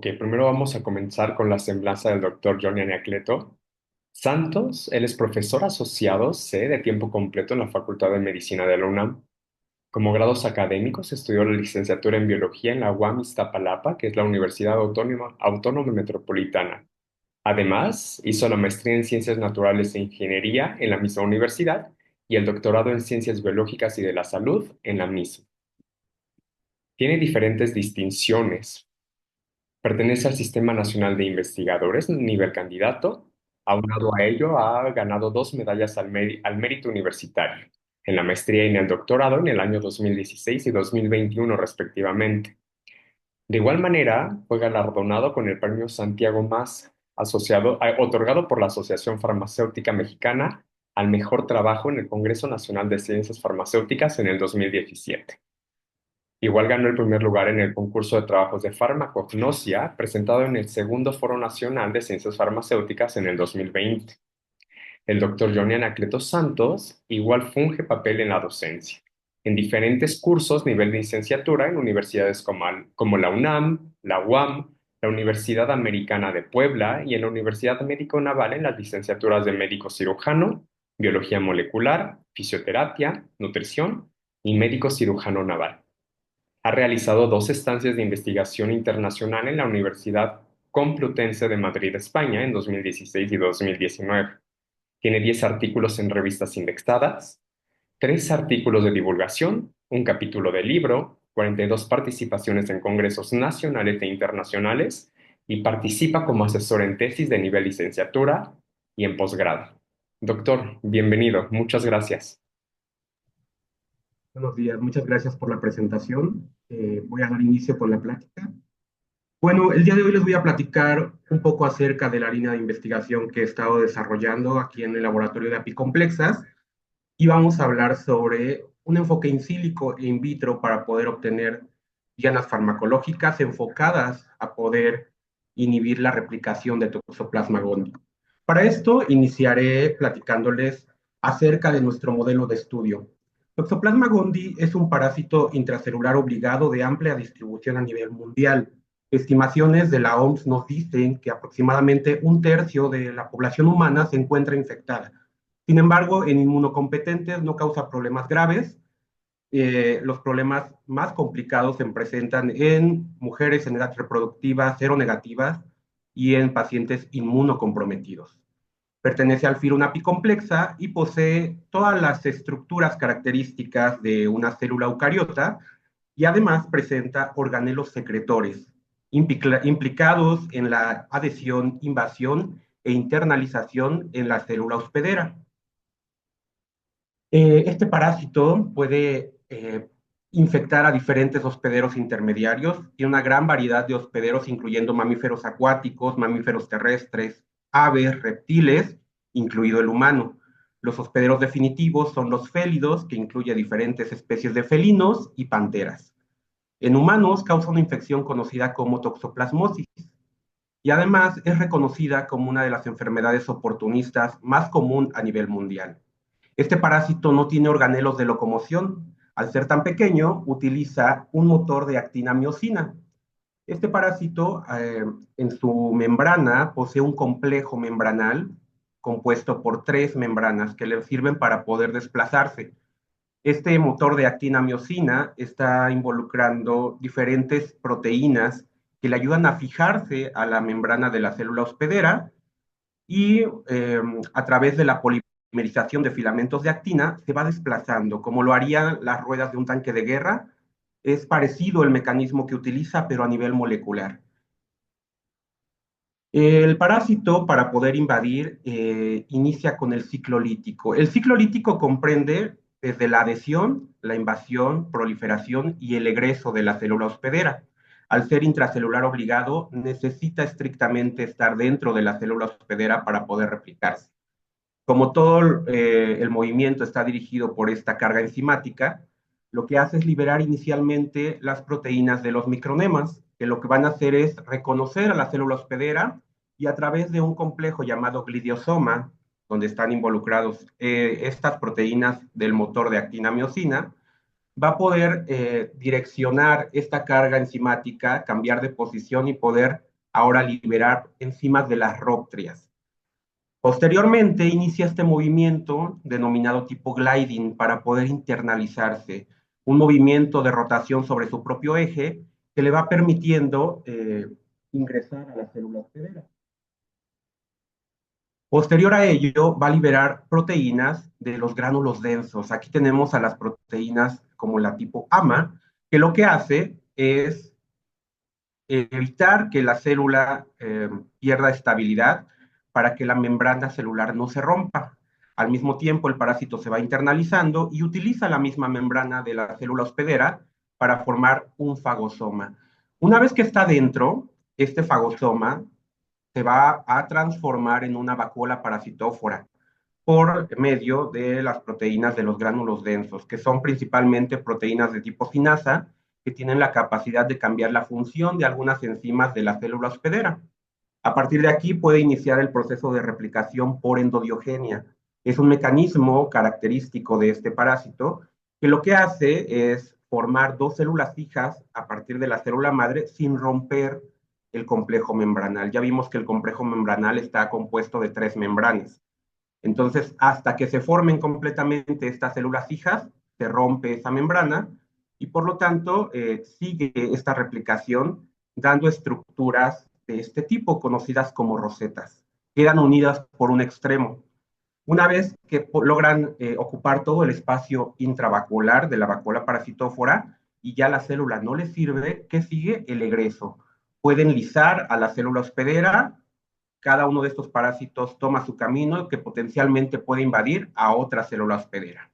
Ok, primero vamos a comenzar con la semblanza del doctor Johnny Anacleto Santos. Él es profesor asociado C de tiempo completo en la Facultad de Medicina de la UNAM. Como grados académicos, estudió la licenciatura en Biología en la UAM Iztapalapa, que es la Universidad Autónoma Metropolitana. Además, hizo la maestría en Ciencias Naturales e Ingeniería en la misma universidad y el doctorado en Ciencias Biológicas y de la Salud en la misma. Tiene diferentes distinciones. Pertenece al Sistema Nacional de Investigadores, nivel candidato. Aunado a ello, ha ganado dos medallas al mérito universitario, en la maestría y en el doctorado en el año 2016 y 2021, respectivamente. De igual manera, fue galardonado con el Premio Santiago Más, otorgado por la Asociación Farmacéutica Mexicana al mejor trabajo en el Congreso Nacional de Ciencias Farmacéuticas en el 2017. Igual ganó el primer lugar en el concurso de trabajos de farmacognosia presentado en el Segundo Foro Nacional de Ciencias Farmacéuticas en el 2020. El doctor Johnny Anacleto Santos igual funge papel en la docencia, en diferentes cursos nivel de licenciatura en universidades como la UNAM, la UAM, la Universidad Americana de Puebla y en la Universidad Médico Naval en las licenciaturas de médico cirujano, biología molecular, fisioterapia, nutrición y médico cirujano naval. Ha realizado dos estancias de investigación internacional en la Universidad Complutense de Madrid, España, en 2016 y 2019. Tiene 10 artículos en revistas indexadas, 3 artículos de divulgación, un capítulo de libro, 42 participaciones en congresos nacionales e internacionales y participa como asesor en tesis de nivel licenciatura y en posgrado. Doctor, bienvenido. Muchas gracias. Buenos días, muchas gracias por la presentación. Voy a dar inicio con la plática. Bueno, el día de hoy les voy a platicar un poco acerca de la línea de investigación que he estado desarrollando aquí en el laboratorio de apicomplexas y vamos a hablar sobre un enfoque in silico e in vitro para poder obtener dianas farmacológicas enfocadas a poder inhibir la replicación de Toxoplasma gondii. Para esto iniciaré platicándoles acerca de nuestro modelo de estudio. Toxoplasma gondii es un parásito intracelular obligado de amplia distribución a nivel mundial. Estimaciones de la OMS nos dicen que aproximadamente un tercio de la población humana se encuentra infectada. Sin embargo, en inmunocompetentes no causa problemas graves. Los problemas más complicados se presentan en mujeres en edad reproductiva seronegativas y en pacientes inmunocomprometidos. Pertenece al filo apicomplexa y posee todas las estructuras características de una célula eucariota y además presenta organelos secretores implicados en la adhesión, invasión e internalización en la célula hospedera. Este parásito puede infectar a diferentes hospederos intermediarios. Tiene una gran variedad de hospederos, incluyendo mamíferos acuáticos, mamíferos terrestres, aves, reptiles, incluido el humano. Los hospederos definitivos son los félidos, que incluye diferentes especies de felinos y panteras. En humanos causa una infección conocida como toxoplasmosis y además es reconocida como una de las enfermedades oportunistas más común a nivel mundial. Este parásito no tiene organelos de locomoción. Al ser tan pequeño, utiliza un motor de actinamiosina. Este parásito, en su membrana, posee un complejo membranal compuesto por 3 membranas que le sirven para poder desplazarse. Este motor de actinamiosina está involucrando diferentes proteínas que le ayudan a fijarse a la membrana de la célula hospedera y a través de la polimerización de filamentos de actina se va desplazando, como lo harían las ruedas de un tanque de guerra. Es parecido el mecanismo que utiliza, pero a nivel molecular. El parásito, para poder invadir, inicia con el ciclo lítico. El ciclo lítico comprende desde la adhesión, la invasión, proliferación y el egreso de la célula hospedera. Al ser intracelular obligado, necesita estrictamente estar dentro de la célula hospedera para poder replicarse. Como todo el movimiento está dirigido por esta carga enzimática, lo que hace es liberar inicialmente las proteínas de los micronemas, que lo que van a hacer es reconocer a la célula hospedera y a través de un complejo llamado glidiosoma, donde están involucrados estas proteínas del motor de actinamiosina, va a poder direccionar esta carga enzimática, cambiar de posición y poder ahora liberar enzimas de las róctrias. Posteriormente inicia este movimiento denominado tipo gliding para poder internalizarse, un movimiento de rotación sobre su propio eje que le va permitiendo ingresar a la célula hospedera. Posterior a ello, va a liberar proteínas de los gránulos densos. Aquí tenemos a las proteínas como la tipo AMA, que lo que hace es evitar que la célula pierda estabilidad para que la membrana celular no se rompa. Al mismo tiempo, el parásito se va internalizando y utiliza la misma membrana de la célula hospedera para formar un fagosoma. Una vez que está dentro, este fagosoma se va a transformar en una vacuola parasitófora por medio de las proteínas de los gránulos densos, que son principalmente proteínas de tipo sinasa, que tienen la capacidad de cambiar la función de algunas enzimas de la célula hospedera. A partir de aquí puede iniciar el proceso de replicación por endodiogenia. Es un mecanismo característico de este parásito que lo que hace es formar dos células hijas a partir de la célula madre sin romper el complejo membranal. Ya vimos que el complejo membranal está compuesto de tres membranas. Entonces, hasta que se formen completamente estas células hijas, se rompe esa membrana y por lo tanto sigue esta replicación dando estructuras de este tipo, conocidas como rosetas. Quedan unidas por un extremo. Una vez que logran ocupar todo el espacio intravacuolar de la vacuola parasitófora y ya la célula no les sirve, ¿qué sigue? El egreso. Pueden lisar a la célula hospedera, cada uno de estos parásitos toma su camino que potencialmente puede invadir a otra célula hospedera.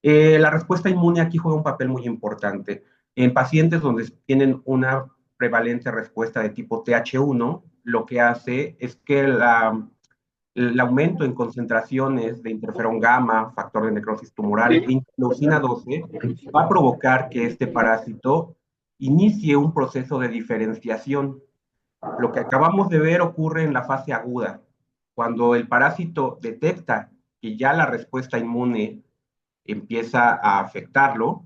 La respuesta inmune aquí juega un papel muy importante. En pacientes donde tienen una prevalente respuesta de tipo TH1, lo que hace es que el aumento en concentraciones de interferón gamma, factor de necrosis tumoral e interleucina 12 va a provocar que este parásito inicie un proceso de diferenciación. Lo que acabamos de ver ocurre en la fase aguda, cuando el parásito detecta que ya la respuesta inmune empieza a afectarlo,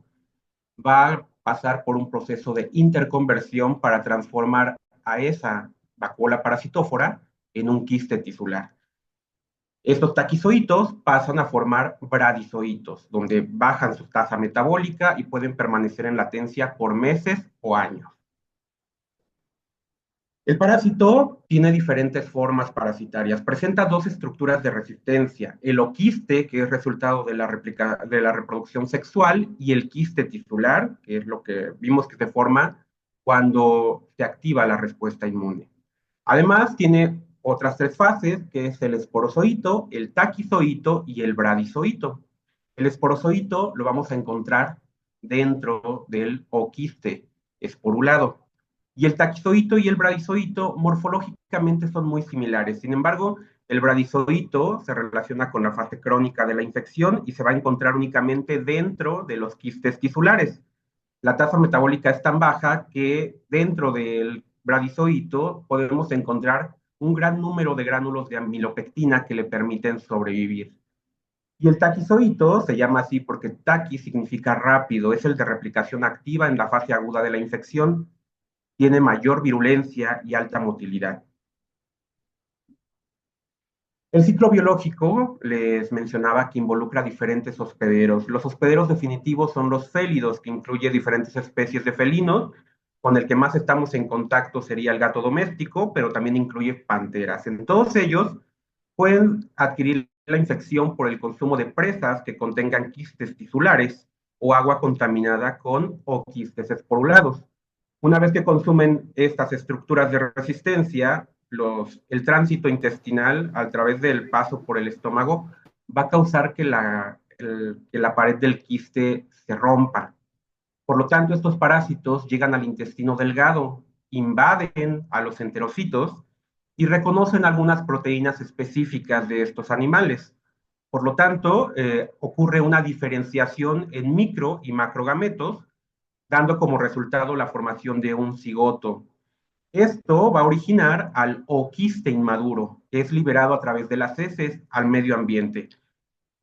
va a pasar por un proceso de interconversión para transformar a esa vacuola parasitófora en un quiste tisular. Estos taquizoitos pasan a formar bradizoitos, donde bajan su tasa metabólica y pueden permanecer en latencia por meses o años. El parásito tiene diferentes formas parasitarias. Presenta dos estructuras de resistencia: el oquiste, que es resultado de de la reproducción sexual, y el quiste tisular, que es lo que vimos que se forma cuando se activa la respuesta inmune. Además, tiene otras tres fases, que es el esporozoito, el taquizoito y el bradizoito. El esporozoito lo vamos a encontrar dentro del oquiste esporulado. Y el taquizoito y el bradizoito morfológicamente son muy similares. Sin embargo, el bradizoito se relaciona con la fase crónica de la infección y se va a encontrar únicamente dentro de los quistes tisulares. La tasa metabólica es tan baja que dentro del bradizoito podemos encontrar un gran número de gránulos de amilopectina que le permiten sobrevivir. Y el taquizoito se llama así porque taqui significa rápido, es el de replicación activa en la fase aguda de la infección, tiene mayor virulencia y alta motilidad. El ciclo biológico, les mencionaba que involucra diferentes hospederos. Los hospederos definitivos son los félidos, que incluye diferentes especies de felinos. Con el que más estamos en contacto sería el gato doméstico, pero también incluye panteras. En todos ellos pueden adquirir la infección por el consumo de presas que contengan quistes tisulares o agua contaminada con o quistes esporulados. Una vez que consumen estas estructuras de resistencia, el tránsito intestinal a través del paso por el estómago va a causar que que la pared del quiste se rompa. Por lo tanto, estos parásitos llegan al intestino delgado, invaden a los enterocitos y reconocen algunas proteínas específicas de estos animales. Por lo tanto, ocurre una diferenciación en micro y macrogametos, dando como resultado la formación de un cigoto. Esto va a originar al oquiste inmaduro, que es liberado a través de las heces al medio ambiente.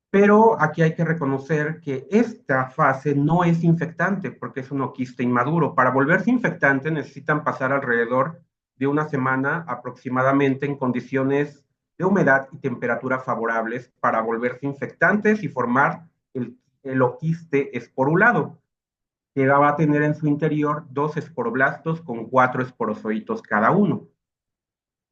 Pero aquí hay que reconocer que esta fase no es infectante porque es un oquiste inmaduro. Para volverse infectante necesitan pasar alrededor de una semana aproximadamente en condiciones de humedad y temperatura favorables para volverse infectantes y formar el oquiste esporulado, que va a tener en su interior dos esporoblastos con cuatro esporozoitos cada uno.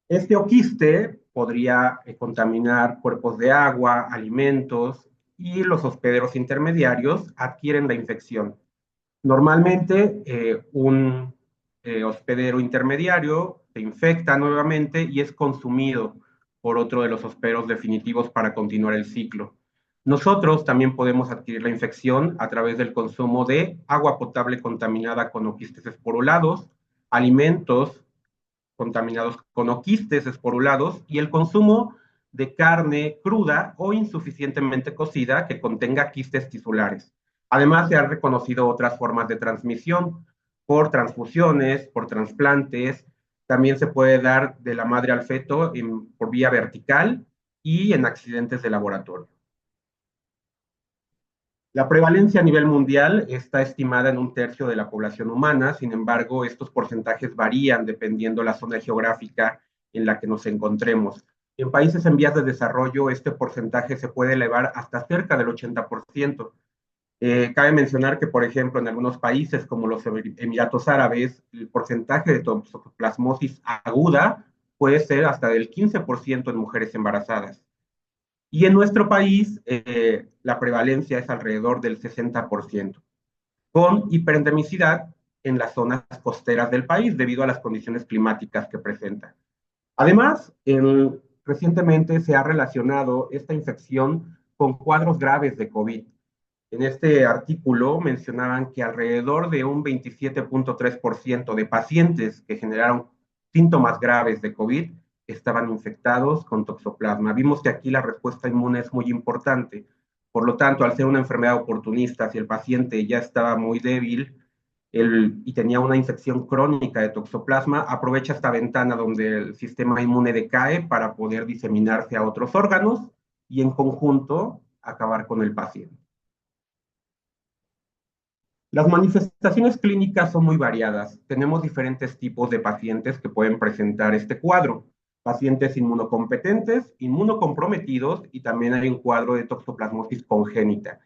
Este oquiste podría contaminar cuerpos de agua, alimentos, y los hospederos intermediarios adquieren la infección. Normalmente, un hospedero intermediario se infecta nuevamente y es consumido por otro de los hospederos definitivos para continuar el ciclo. Nosotros también podemos adquirir la infección a través del consumo de agua potable contaminada con oquistes esporulados, alimentos contaminados con oquistes esporulados y el consumo de carne cruda o insuficientemente cocida que contenga quistes tisulares. Además, se han reconocido otras formas de transmisión por transfusiones, por trasplantes. También se puede dar de la madre al feto por vía vertical y en accidentes de laboratorio. La prevalencia a nivel mundial está estimada en un tercio de la población humana. Sin embargo, estos porcentajes varían dependiendo la zona geográfica en la que nos encontremos. En países en vías de desarrollo, este porcentaje se puede elevar hasta cerca del 80%. Cabe mencionar que, por ejemplo, en algunos países como los Emiratos Árabes, el porcentaje de toxoplasmosis aguda puede ser hasta del 15% en mujeres embarazadas. Y en nuestro país, la prevalencia es alrededor del 60%, con hiperendemicidad en las zonas costeras del país debido a las condiciones climáticas que presenta. Además, recientemente se ha relacionado esta infección con cuadros graves de COVID. En este artículo mencionaban que alrededor de un 27.3% de pacientes que generaron síntomas graves de COVID estaban infectados con toxoplasma. Vimos que aquí la respuesta inmune es muy importante. Por lo tanto, al ser una enfermedad oportunista, si el paciente ya estaba muy débil y tenía una infección crónica de toxoplasma, aprovecha esta ventana donde el sistema inmune decae para poder diseminarse a otros órganos y en conjunto acabar con el paciente. Las manifestaciones clínicas son muy variadas. Tenemos diferentes tipos de pacientes que pueden presentar este cuadro. Pacientes inmunocompetentes, inmunocomprometidos y también hay un cuadro de toxoplasmosis congénita.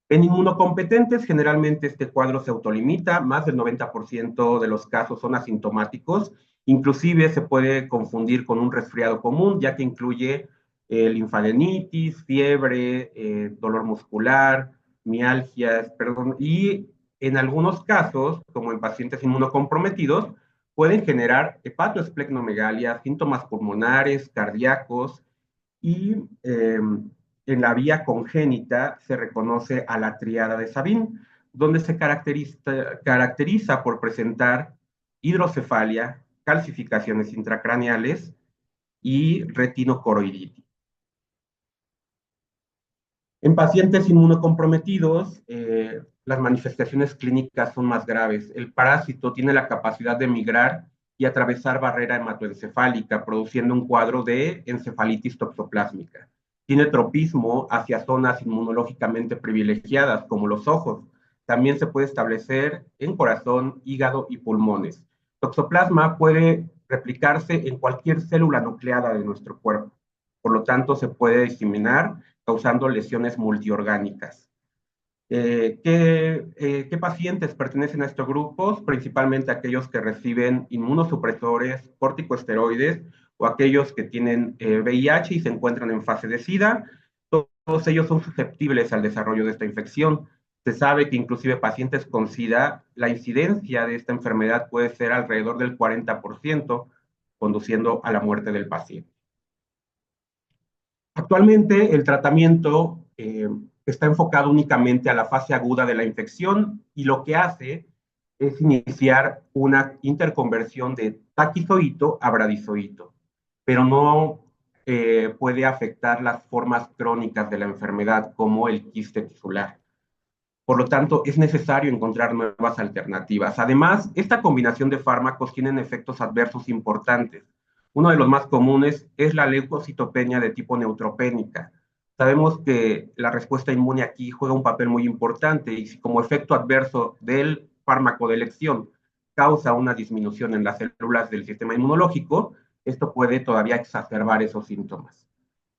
En inmunocompetentes, generalmente este cuadro se autolimita, más del 90% de los casos son asintomáticos, inclusive se puede confundir con un resfriado común, ya que incluye linfadenitis, fiebre, dolor muscular, mialgias, perdón, y en algunos casos, como en pacientes inmunocomprometidos, pueden generar hepatoesplenomegalia, síntomas pulmonares, cardíacos y en la vía congénita se reconoce a la triada de Sabin, donde se caracteriza por presentar hidrocefalia, calcificaciones intracraneales y retinocoroiditis. En pacientes inmunocomprometidos, las manifestaciones clínicas son más graves. El parásito tiene la capacidad de migrar y atravesar barrera hematoencefálica, produciendo un cuadro de encefalitis toxoplásmica. Tiene tropismo hacia zonas inmunológicamente privilegiadas, como los ojos. También se puede establecer en corazón, hígado y pulmones. Toxoplasma puede replicarse en cualquier célula nucleada de nuestro cuerpo. Por lo tanto, se puede diseminar causando lesiones multiorgánicas. ¿Qué pacientes pertenecen a estos grupos? Principalmente aquellos que reciben inmunosupresores, corticosteroides o aquellos que tienen VIH y se encuentran en fase de SIDA. Todos ellos son susceptibles al desarrollo de esta infección. Se sabe que inclusive pacientes con SIDA, la incidencia de esta enfermedad puede ser alrededor del 40%, conduciendo a la muerte del paciente. Actualmente el tratamiento está enfocado únicamente a la fase aguda de la infección y lo que hace es iniciar una interconversión de taquizoito a bradizoito, pero no puede afectar las formas crónicas de la enfermedad como el quiste tisular. Por lo tanto, es necesario encontrar nuevas alternativas. Además, esta combinación de fármacos tiene efectos adversos importantes. Uno de los más comunes es la leucocitopenia de tipo neutropénica. Sabemos que la respuesta inmune aquí juega un papel muy importante y si como efecto adverso del fármaco de elección causa una disminución en las células del sistema inmunológico, esto puede todavía exacerbar esos síntomas.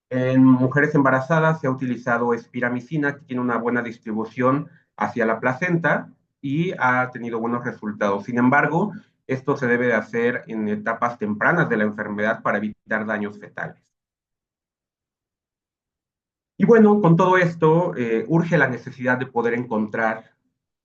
En mujeres embarazadas se ha utilizado espiramicina, que tiene una buena distribución hacia la placenta y ha tenido buenos resultados. Sin embargo, esto se debe de hacer en etapas tempranas de la enfermedad para evitar daños fetales. Y bueno, con todo esto, urge la necesidad de poder encontrar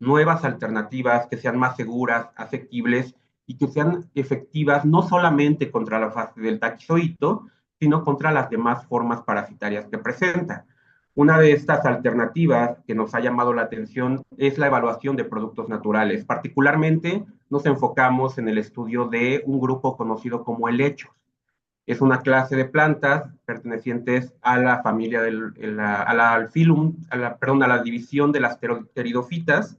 nuevas alternativas que sean más seguras, asequibles y que sean efectivas no solamente contra la fase del taquizoito, sino contra las demás formas parasitarias que presenta. Una de estas alternativas que nos ha llamado la atención es la evaluación de productos naturales. Particularmente nos enfocamos en el estudio de un grupo conocido como helechos. Es una clase de plantas pertenecientes a la familia a la filum, perdón, a la división de las pteridofitas.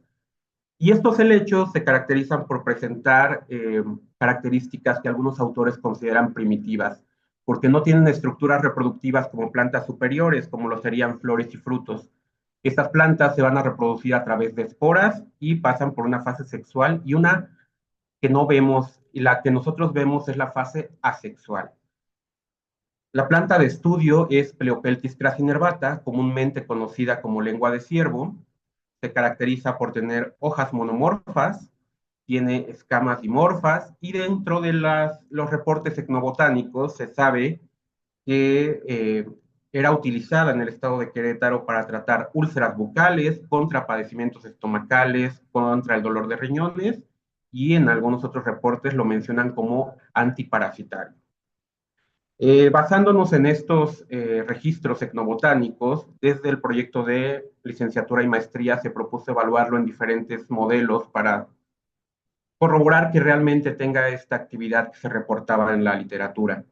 Y estos helechos se caracterizan por presentar características que algunos autores consideran primitivas, porque no tienen estructuras reproductivas como plantas superiores, como lo serían flores y frutos. Estas plantas se van a reproducir a través de esporas y pasan por una fase sexual y una que no vemos, y la que nosotros vemos es la fase asexual. La planta de estudio es Pleopeltis crassinervata, comúnmente conocida como lengua de ciervo. Se caracteriza por tener hojas monomorfas, tiene escamas dimorfas y dentro de los reportes etnobotánicos se sabe que era utilizada en el estado de Querétaro para tratar úlceras bucales, contra padecimientos estomacales, contra el dolor de riñones y en algunos otros reportes lo mencionan como antiparasitario. Basándonos en estos registros etnobotánicos, desde el proyecto de licenciatura y maestría se propuso evaluarlo en diferentes modelos para corroborar que realmente tenga esta actividad que se reportaba en la literatura.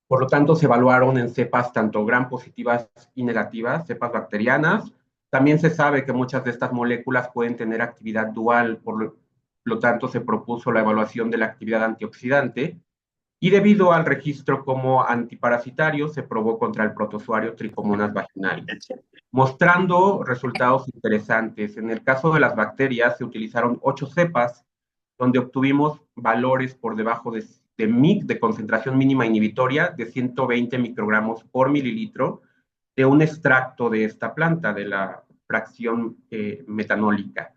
Por lo tanto, se evaluaron en cepas tanto gram positivas y negativas, cepas bacterianas. También se sabe que muchas de estas moléculas pueden tener actividad dual, por lo tanto se propuso la evaluación de la actividad antioxidante y debido al registro como antiparasitario se probó contra el protozoario Trichomonas vaginalis, mostrando resultados interesantes. En el caso de las bacterias se utilizaron 8 cepas, donde obtuvimos valores por debajo de MIC, de concentración mínima inhibitoria, de 120 microgramos por mililitro, de un extracto de esta planta, de la fracción metanólica.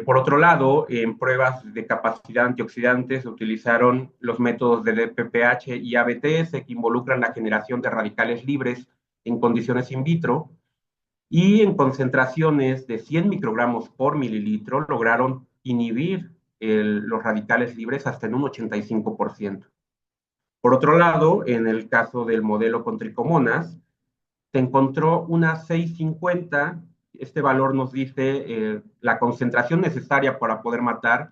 Por otro lado, en pruebas de capacidad antioxidante se utilizaron los métodos de DPPH y ABTS que involucran la generación de radicales libres en condiciones in vitro y en concentraciones de 100 microgramos por mililitro lograron inhibir los radicales libres hasta en un 85%. Por otro lado, en el caso del modelo con tricomonas, se encontró una 650. Este valor nos dice la concentración necesaria para poder matar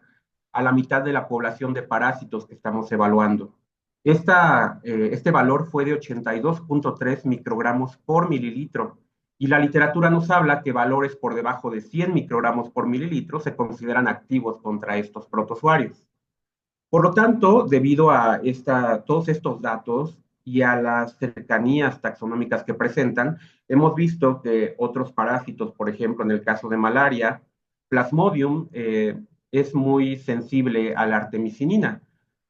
a la mitad de la población de parásitos que estamos evaluando. Este valor fue de 82.3 microgramos por mililitro y la literatura nos habla que valores por debajo de 100 microgramos por mililitro se consideran activos contra estos protozoarios. Por lo tanto, debido a todos estos datos y a las cercanías taxonómicas que presentan, hemos visto que otros parásitos, por ejemplo, en el caso de malaria, Plasmodium es muy sensible a la artemisinina,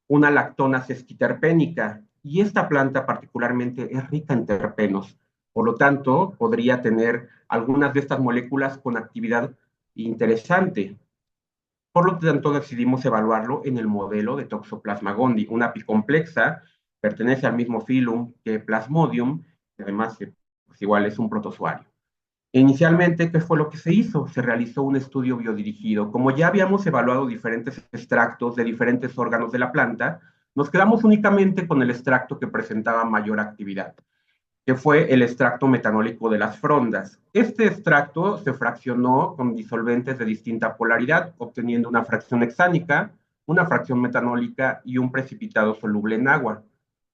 una lactona sesquiterpénica, y esta planta particularmente es rica en terpenos. Por lo tanto, podría tener algunas de estas moléculas con actividad interesante. Por lo tanto, decidimos evaluarlo en el modelo de Toxoplasma gondii, una apicomplexa, pertenece al mismo filum que Plasmodium, que además pues igual es un protozoario. Inicialmente, ¿qué fue lo que se hizo? Se realizó un estudio biodirigido. Como ya habíamos evaluado diferentes extractos de diferentes órganos de la planta, nos quedamos únicamente con el extracto que presentaba mayor actividad, que fue el extracto metanólico de las frondas. Este extracto se fraccionó con disolventes de distinta polaridad, obteniendo una fracción hexánica, una fracción metanólica y un precipitado soluble en agua.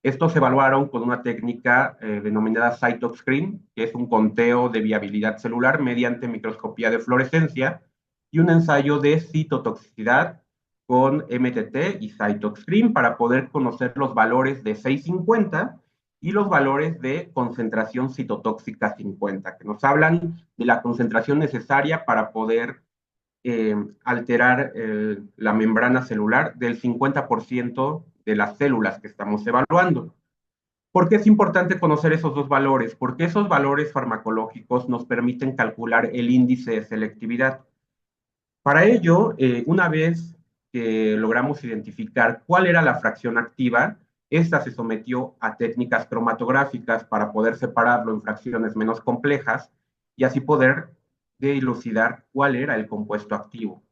Estos se evaluaron con una técnica denominada cytoscreen, que es un conteo de viabilidad celular mediante microscopía de fluorescencia, y un ensayo de citotoxicidad con MTT y cytoscreen para poder conocer los valores de 650 y los valores de concentración citotóxica 50, que nos hablan de la concentración necesaria para poder alterar la membrana celular del 50% de las células que estamos evaluando. ¿Por qué es importante conocer esos dos valores? Porque esos valores farmacológicos nos permiten calcular el índice de selectividad. Para ello, una vez que logramos identificar cuál era la fracción activa, esta se sometió a técnicas cromatográficas para poder separarlo en fracciones menos complejas y así poder dilucidar cuál era el compuesto activo.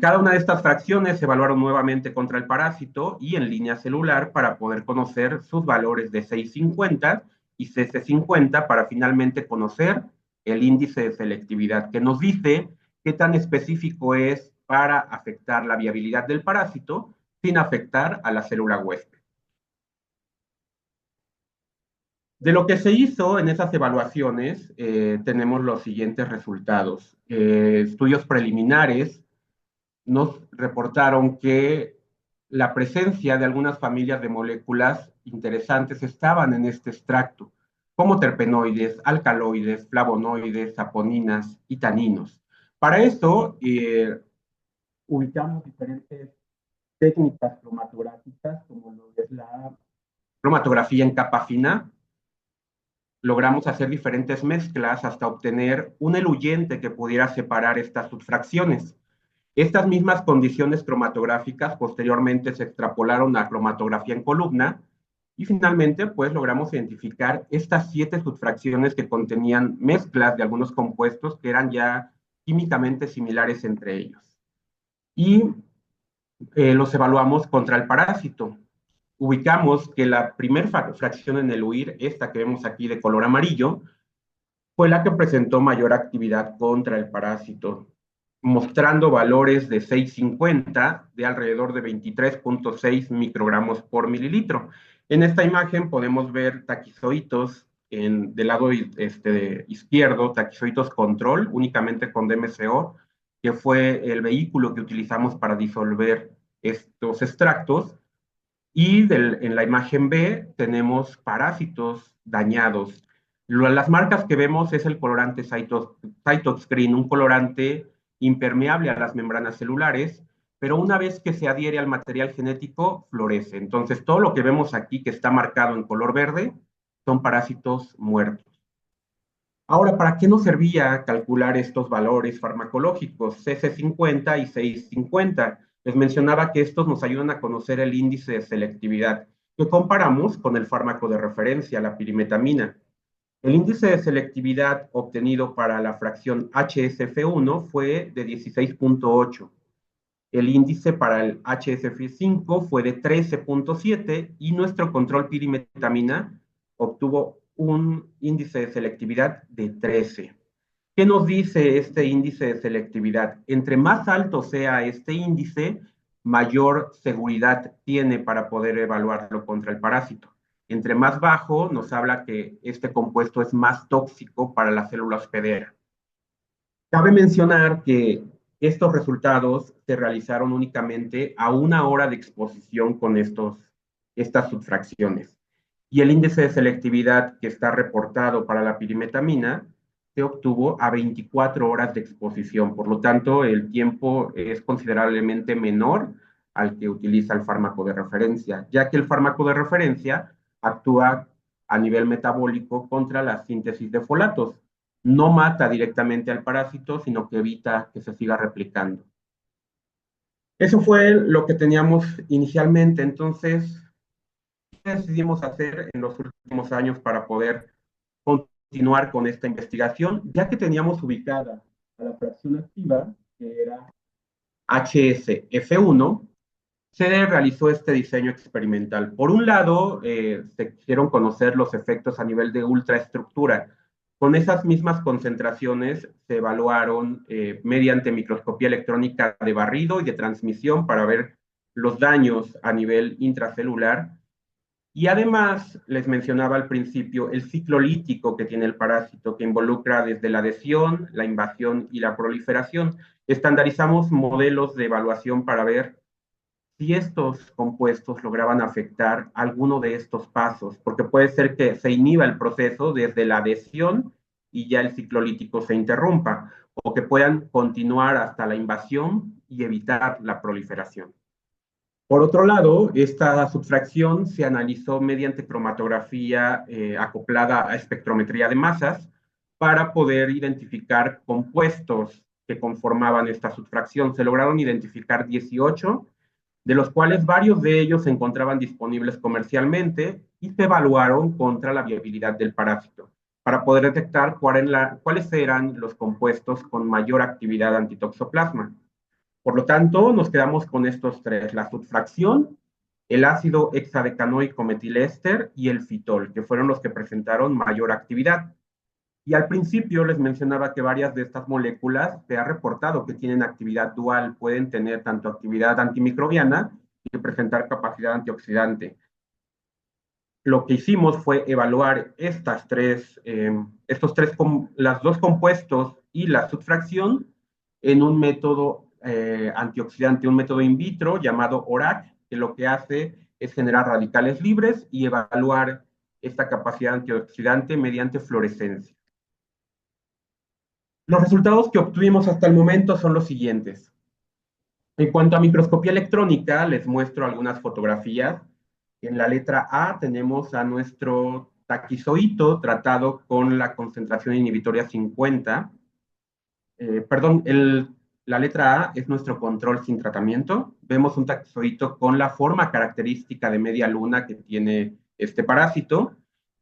Cada una de estas fracciones se evaluaron nuevamente contra el parásito y en línea celular para poder conocer sus valores de 650 y CC50 para finalmente conocer el índice de selectividad que nos dice qué tan específico es para afectar la viabilidad del parásito sin afectar a la célula huésped. De lo que se hizo en esas evaluaciones, tenemos los siguientes resultados. Estudios preliminares nos reportaron que la presencia de algunas familias de moléculas interesantes estaban en este extracto, como terpenoides, alcaloides, flavonoides, saponinas y taninos. Para esto, ubicamos diferentes técnicas cromatográficas, como lo es la cromatografía en capa fina. Logramos hacer diferentes mezclas hasta obtener un eluyente que pudiera separar estas subfracciones. Estas mismas condiciones cromatográficas posteriormente se extrapolaron a cromatografía en columna y finalmente pues logramos identificar estas 7 subfracciones que contenían mezclas de algunos compuestos que eran ya químicamente similares entre ellos. Y los evaluamos contra el parásito. Ubicamos que la primera fracción en el huir, esta que vemos aquí de color amarillo, fue la que presentó mayor actividad contra el parásito, mostrando valores de 650 de alrededor de 23.6 microgramos por mililitro. En esta imagen podemos ver taquizoitos del lado izquierdo, taquizoitos control, únicamente con DMCO, que fue el vehículo que utilizamos para disolver estos extractos. Y en la imagen B tenemos parásitos dañados. Las marcas que vemos es el colorante cytoscreen, un colorante impermeable a las membranas celulares, pero una vez que se adhiere al material genético, florece. Entonces, todo lo que vemos aquí que está marcado en color verde son parásitos muertos. Ahora, ¿para qué nos servía calcular estos valores farmacológicos, CC50 y 650? Les mencionaba que estos nos ayudan a conocer el índice de selectividad, que comparamos con el fármaco de referencia, la pirimetamina. El índice de selectividad obtenido para la fracción HSF1 fue de 16.8. El índice para el HSF5 fue de 13.7 y nuestro control pirimetamina obtuvo un índice de selectividad de 13. ¿Qué nos dice este índice de selectividad? Entre más alto sea este índice, mayor seguridad tiene para poder evaluarlo contra el parásito. Entre más bajo, nos habla que este compuesto es más tóxico para la célula hospedera. Cabe mencionar que estos resultados se realizaron únicamente a 1 hora de exposición con estas subfracciones. Y el índice de selectividad que está reportado para la pirimetamina se obtuvo a 24 horas de exposición. Por lo tanto, el tiempo es considerablemente menor al que utiliza el fármaco de referencia, ya que el fármaco de referencia actúa a nivel metabólico contra la síntesis de folatos. No mata directamente al parásito, sino que evita que se siga replicando. Eso fue lo que teníamos inicialmente. Entonces, ¿qué decidimos hacer en los últimos años para poder continuar con esta investigación? Ya que teníamos ubicada a la fracción activa, que era HSF1, se realizó este diseño experimental. Por un lado, se quisieron conocer los efectos a nivel de ultraestructura. Con esas mismas concentraciones se evaluaron mediante microscopía electrónica de barrido y de transmisión para ver los daños a nivel intracelular. Y además, les mencionaba al principio el ciclo lítico que tiene el parásito, que involucra desde la adhesión, la invasión y la proliferación. Estandarizamos modelos de evaluación para ver si estos compuestos lograban afectar alguno de estos pasos, porque puede ser que se inhiba el proceso desde la adhesión y ya el ciclo lítico se interrumpa. o que puedan continuar hasta la invasión y evitar la proliferación. Por otro lado, esta subtracción se analizó mediante cromatografía acoplada a espectrometría de masas para poder identificar compuestos que conformaban esta subtracción. Se lograron identificar 18, de los cuales varios de ellos se encontraban disponibles comercialmente y se evaluaron contra la viabilidad del parásito para poder detectar cuáles eran los compuestos con mayor actividad antitoxoplasma. Por lo tanto, nos quedamos con estos tres: la subtracción, el ácido hexadecanoico metiléster y el fitol, que fueron los que presentaron mayor actividad. Y al principio les mencionaba que varias de estas moléculas se ha reportado que tienen actividad dual, pueden tener tanto actividad antimicrobiana y presentar capacidad antioxidante. Lo que hicimos fue evaluar las dos compuestos y la subtracción en un método antioxidante, un método in vitro llamado ORAC, que lo que hace es generar radicales libres y evaluar esta capacidad antioxidante mediante fluorescencia. Los resultados que obtuvimos hasta el momento son los siguientes. En cuanto a microscopía electrónica, les muestro algunas fotografías. En la letra A tenemos a nuestro taquizoito tratado con la concentración inhibitoria 50. Perdón, la letra A es nuestro control sin tratamiento. Vemos un taquizoito con la forma característica de media luna que tiene este parásito.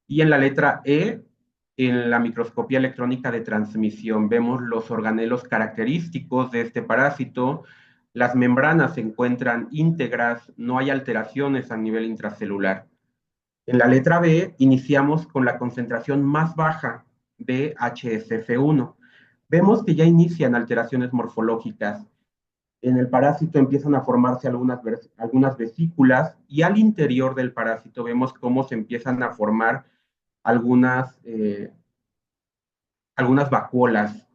Y en la letra E, en la microscopía electrónica de transmisión, vemos los organelos característicos de este parásito. Las membranas se encuentran íntegras, no hay alteraciones a nivel intracelular. En la letra B iniciamos con la concentración más baja de HSF1. Vemos que ya inician alteraciones morfológicas. En el parásito empiezan a formarse algunas vesículas y al interior del parásito vemos cómo se empiezan a formar algunas, algunas vacuolas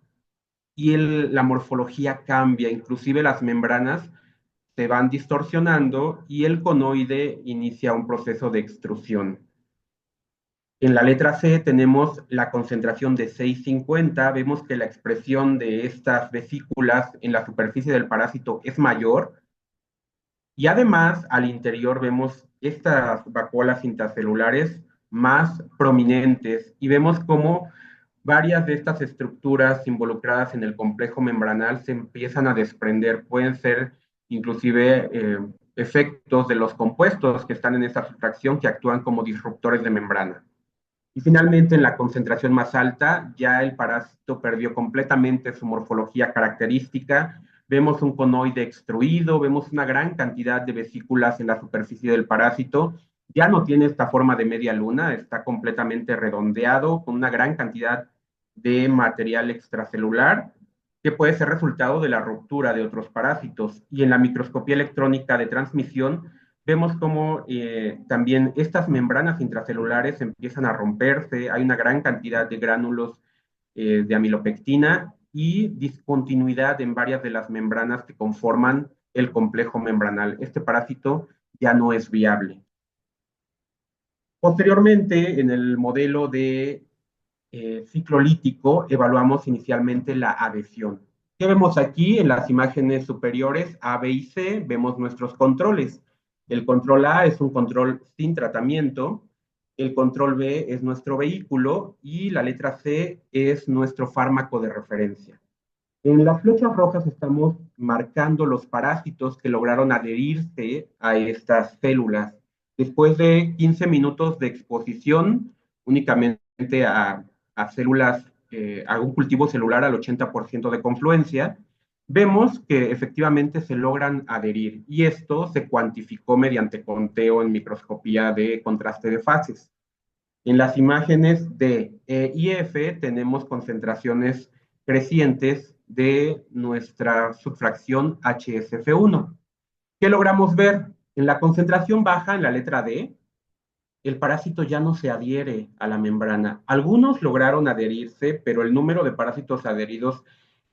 y la morfología cambia, inclusive las membranas se van distorsionando y el conoide inicia un proceso de extrusión. En la letra C tenemos la concentración de 650. Vemos que la expresión de estas vesículas en la superficie del parásito es mayor. Y además, al interior vemos estas vacuolas intracelulares más prominentes y vemos cómo varias de estas estructuras involucradas en el complejo membranal se empiezan a desprender. Pueden ser inclusive efectos de los compuestos que están en esta sustracción que actúan como disruptores de membrana. Y finalmente, en la concentración más alta, ya el parásito perdió completamente su morfología característica. Vemos un conoide extruido, vemos una gran cantidad de vesículas en la superficie del parásito. Ya no tiene esta forma de media luna, está completamente redondeado con una gran cantidad de material extracelular que puede ser resultado de la ruptura de otros parásitos. Y en la microscopía electrónica de transmisión vemos cómo también estas membranas intracelulares empiezan a romperse, hay una gran cantidad de gránulos de amilopectina y discontinuidad en varias de las membranas que conforman el complejo membranal. Este parásito ya no es viable. Posteriormente, en el modelo de ciclo lítico, evaluamos inicialmente la adhesión. ¿Qué vemos aquí? En las imágenes superiores A, B y C vemos nuestros controles. El control A es un control sin tratamiento, el control B es nuestro vehículo y la letra C es nuestro fármaco de referencia. En las flechas rojas estamos marcando los parásitos que lograron adherirse a estas células. Después de 15 minutos de exposición únicamente a células, a un cultivo celular al 80% de confluencia, vemos que efectivamente se logran adherir y esto se cuantificó mediante conteo en microscopía de contraste de fases. En las imágenes de E y F tenemos concentraciones crecientes de nuestra subfracción HSF1. ¿Qué logramos ver? En la concentración baja, en la letra D, el parásito ya no se adhiere a la membrana. Algunos lograron adherirse, pero el número de parásitos adheridos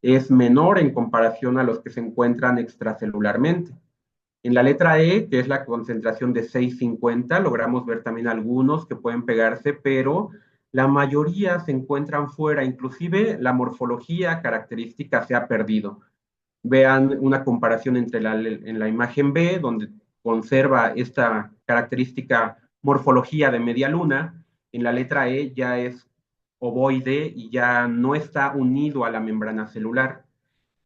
es menor en comparación a los que se encuentran extracelularmente. En la letra E, que es la concentración de 650, logramos ver también algunos que pueden pegarse, pero La mayoría se encuentran fuera, inclusive la morfología característica se ha perdido. Vean una comparación entre en la imagen B, donde conserva esta característica morfología de media luna. En la letra E ya es ovoide y ya no está unido a la membrana celular.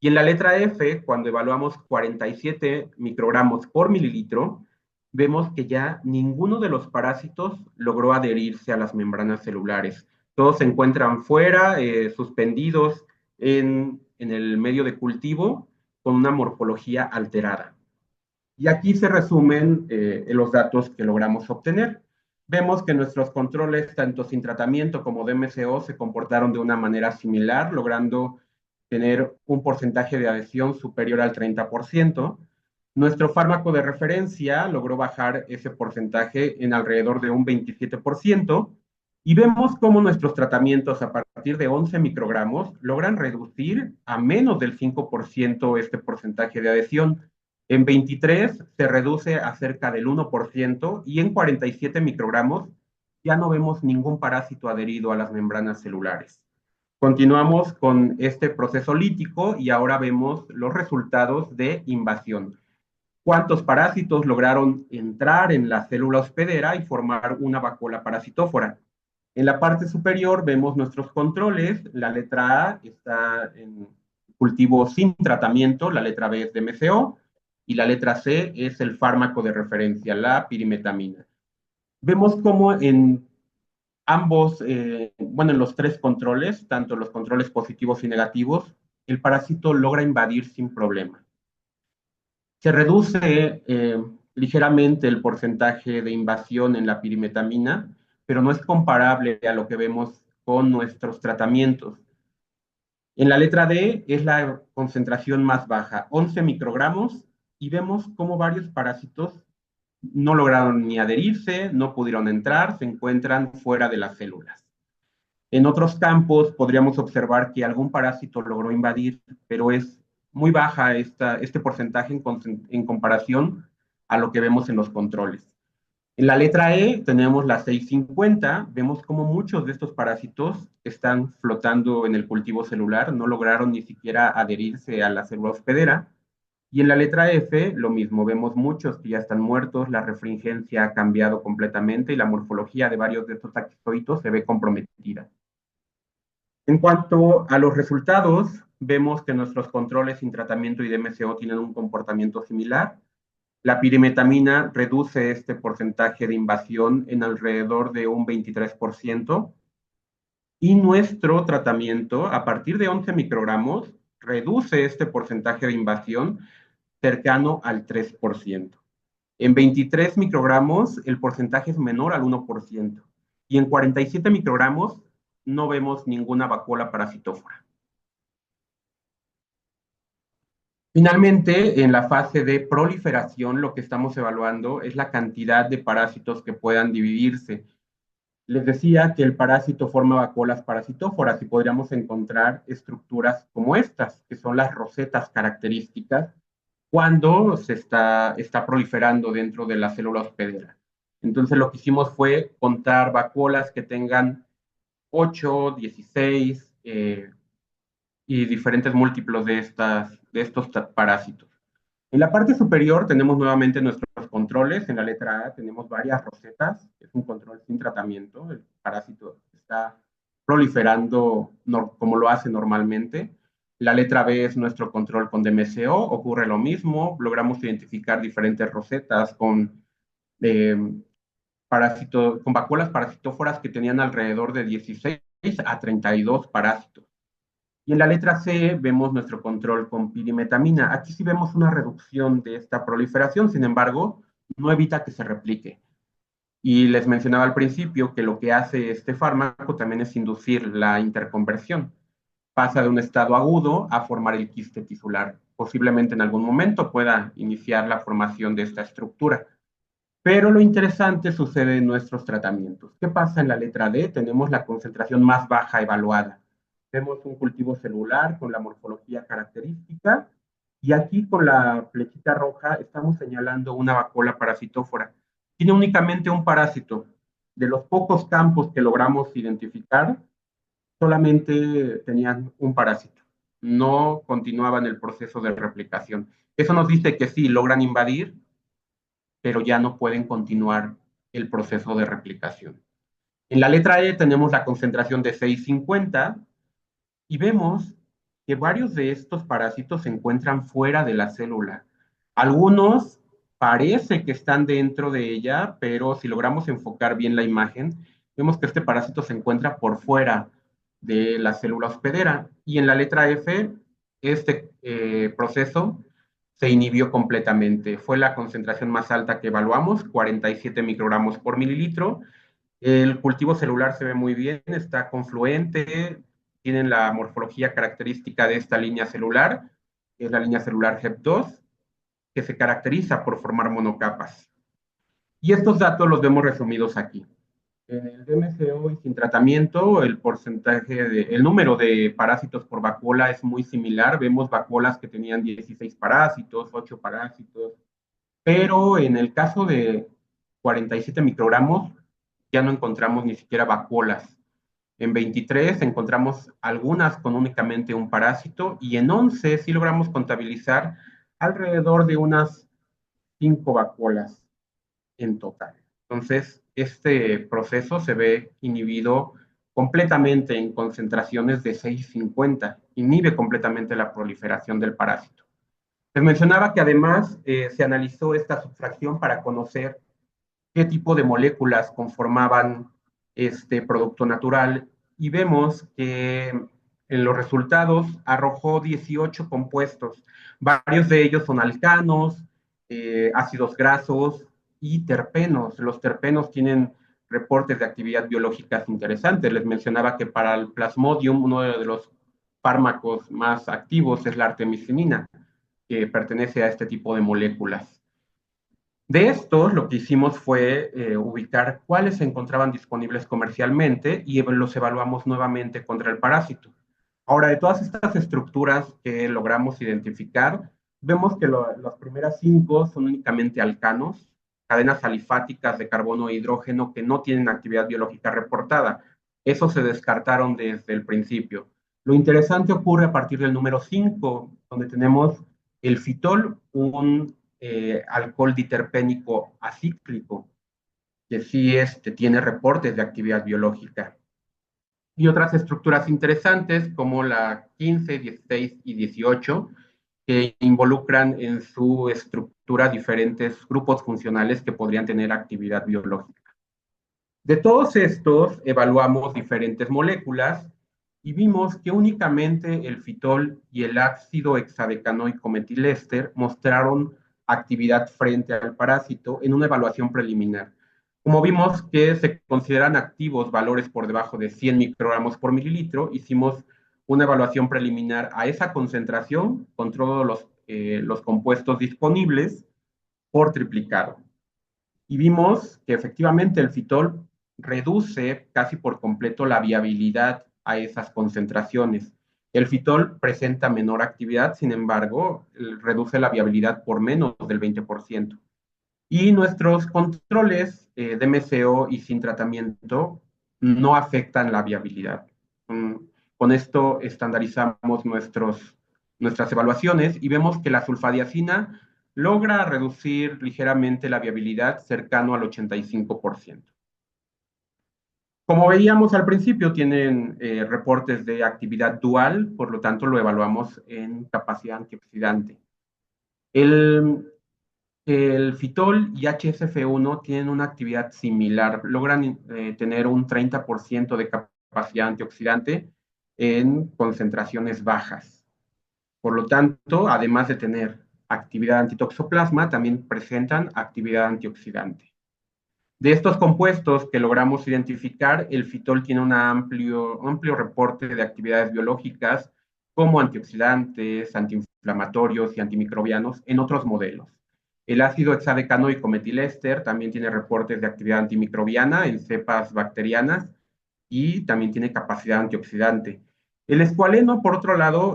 Y en la letra F, cuando evaluamos 47 microgramos por mililitro, vemos que ya ninguno de los parásitos logró adherirse a las membranas celulares. Todos se encuentran fuera, suspendidos en el medio de cultivo, con una morfología alterada. Y aquí se resumen los datos que logramos obtener. Vemos que nuestros controles, tanto sin tratamiento como de MCO, se comportaron de una manera similar, logrando tener un porcentaje de adhesión superior al 30%. Nuestro fármaco de referencia logró bajar ese porcentaje en alrededor de un 27%. Y vemos cómo nuestros tratamientos a partir de 11 microgramos logran reducir a menos del 5% este porcentaje de adhesión. En 23 se reduce a cerca del 1% y en 47 microgramos ya no vemos ningún parásito adherido a las membranas celulares. Continuamos con este proceso lítico y ahora vemos los resultados de invasión. ¿Cuántos parásitos lograron entrar en la célula hospedera y formar una vacuola parasitófora? En la parte superior vemos nuestros controles. La letra A está en cultivo sin tratamiento, la letra B es de MCO y la letra C es el fármaco de referencia, la pirimetamina. Vemos cómo en ambos, bueno, en los tres controles, tanto los controles positivos y negativos, el parásito logra invadir sin problema. Se reduce ligeramente el porcentaje de invasión en la pirimetamina, pero no es comparable a lo que vemos con nuestros tratamientos. En la letra D es la concentración más baja, 11 microgramos, y vemos cómo varios parásitos no lograron ni adherirse, no pudieron entrar, se encuentran fuera de las células. En otros campos podríamos observar que algún parásito logró invadir, pero es muy baja este porcentaje en comparación a lo que vemos en los controles. En la letra E tenemos la 650, vemos como muchos de estos parásitos están flotando en el cultivo celular, no lograron ni siquiera adherirse a la célula hospedera. Y en la letra F, lo mismo, vemos muchos que ya están muertos, la refringencia ha cambiado completamente y la morfología de varios de estos taxizoitos se ve comprometida. En cuanto a los resultados, vemos que nuestros controles sin tratamiento y DMCO tienen un comportamiento similar. La pirimetamina reduce este porcentaje de invasión en alrededor de un 23% y nuestro tratamiento a partir de 11 microgramos reduce este porcentaje de invasión cercano al 3%. En 23 microgramos el porcentaje es menor al 1% y en 47 microgramos no vemos ninguna vacuola parasitófora. Finalmente, en la fase de proliferación, lo que estamos evaluando es la cantidad de parásitos que puedan dividirse. Les decía que el parásito forma vacuolas parasitóforas y podríamos encontrar estructuras como estas, que son las rosetas características cuando está proliferando dentro de la célula hospedera. Entonces lo que hicimos fue contar vacuolas que tengan 8, 16 y diferentes múltiplos de estos parásitos. En la parte superior tenemos nuevamente nuestros controles. En la letra A tenemos varias rosetas. Es un control sin tratamiento. El parásito está proliferando como lo hace normalmente. La letra B es nuestro control con DMCO. Ocurre lo mismo. Logramos identificar diferentes rosetas eh, con vacuolas parasitóforas que tenían alrededor de 16 a 32 parásitos. Y en la letra C vemos nuestro control con pirimetamina. Aquí sí vemos una reducción de esta proliferación, sin embargo, no evita que se replique. Y les mencionaba al principio que lo que hace este fármaco también es inducir la interconversión. Pasa de un estado agudo a formar el quiste tisular. Posiblemente en algún momento pueda iniciar la formación de esta estructura. Pero lo interesante sucede en nuestros tratamientos. ¿Qué pasa en la letra D? Tenemos la concentración más baja evaluada. Vemos un cultivo celular con la morfología característica y aquí con la flechita roja estamos señalando una vacuola parasitófora. Tiene únicamente un parásito de los pocos campos que logramos identificar, solamente tenían un parásito, no continuaban el proceso de replicación. Eso nos dice que sí, logran invadir, pero ya no pueden continuar el proceso de replicación. En la letra E tenemos la concentración de 650 y vemos que varios de estos parásitos se encuentran fuera de la célula. Algunos parece que están dentro de ella, pero si logramos enfocar bien la imagen, vemos que este parásito se encuentra por fuera de la célula hospedera. Y en la letra F, este proceso se inhibió completamente. Fue la concentración más alta que evaluamos, 47 microgramos por mililitro. El cultivo celular se ve muy bien, está confluente, tienen la morfología característica de esta línea celular, que es la línea celular HEP2, que se caracteriza por formar monocapas. Y estos datos los vemos resumidos aquí. En el DMCO y sin tratamiento, el porcentaje el número de parásitos por vacuola es muy similar. Vemos vacuolas que tenían 16 parásitos, 8 parásitos, pero en el caso de 47 microgramos, ya no encontramos ni siquiera vacuolas. En 23 encontramos algunas con únicamente un parásito y en 11 sí logramos contabilizar alrededor de unas 5 vacuolas en total. Entonces, este proceso se ve inhibido completamente en concentraciones de 650, inhibe completamente la proliferación del parásito. Les mencionaba que además se analizó esta subfracción para conocer qué tipo de moléculas conformaban este producto natural y vemos que en los resultados arrojó 18 compuestos. Varios de ellos son alcanos, ácidos grasos y terpenos. Los terpenos tienen reportes de actividad biológicas interesantes. Les mencionaba que para el plasmodium, uno de los fármacos más activos es la artemisinina, que pertenece a este tipo de moléculas. De estos, lo que hicimos fue ubicar cuáles se encontraban disponibles comercialmente y los evaluamos nuevamente contra el parásito. Ahora, de todas estas estructuras que logramos identificar, vemos que las primeras 5 son únicamente alcanos, cadenas alifáticas de carbono e hidrógeno que no tienen actividad biológica reportada. Esos se descartaron desde el principio. Lo interesante ocurre a partir del número 5, donde tenemos el fitol, un alcohol diterpénico acíclico, que sí tiene reportes de actividad biológica. Y otras estructuras interesantes como la 15, 16 y 18, que involucran en su estructura diferentes grupos funcionales que podrían tener actividad biológica. De todos estos, evaluamos diferentes moléculas y vimos que únicamente el fitol y el ácido hexadecanoico metiléster mostraron actividad frente al parásito en una evaluación preliminar. Como vimos que se consideran activos valores por debajo de 100 microgramos por mililitro, hicimos una evaluación preliminar a esa concentración con todos los compuestos disponibles por triplicado. Y vimos que efectivamente el fitol reduce casi por completo la viabilidad a esas concentraciones. El fitol presenta menor actividad, sin embargo, reduce la viabilidad por menos del 20%. Y nuestros controles de MCO y sin tratamiento no afectan la viabilidad. Con esto estandarizamos nuestras evaluaciones y vemos que la sulfadiazina logra reducir ligeramente la viabilidad cercano al 85%. Como veíamos al principio, tienen reportes de actividad dual, por lo tanto lo evaluamos en capacidad antioxidante. El fitol y HSF1 tienen una actividad similar, logran tener un 30% de capacidad antioxidante en concentraciones bajas. Por lo tanto, además de tener actividad antitoxoplasma, también presentan actividad antioxidante. De estos compuestos que logramos identificar, el fitol tiene un amplio reporte de actividades biológicas como antioxidantes, antiinflamatorios y antimicrobianos en otros modelos. El ácido hexadecanoico metiléster también tiene reportes de actividad antimicrobiana en cepas bacterianas y también tiene capacidad antioxidante. El escualeno, por otro lado,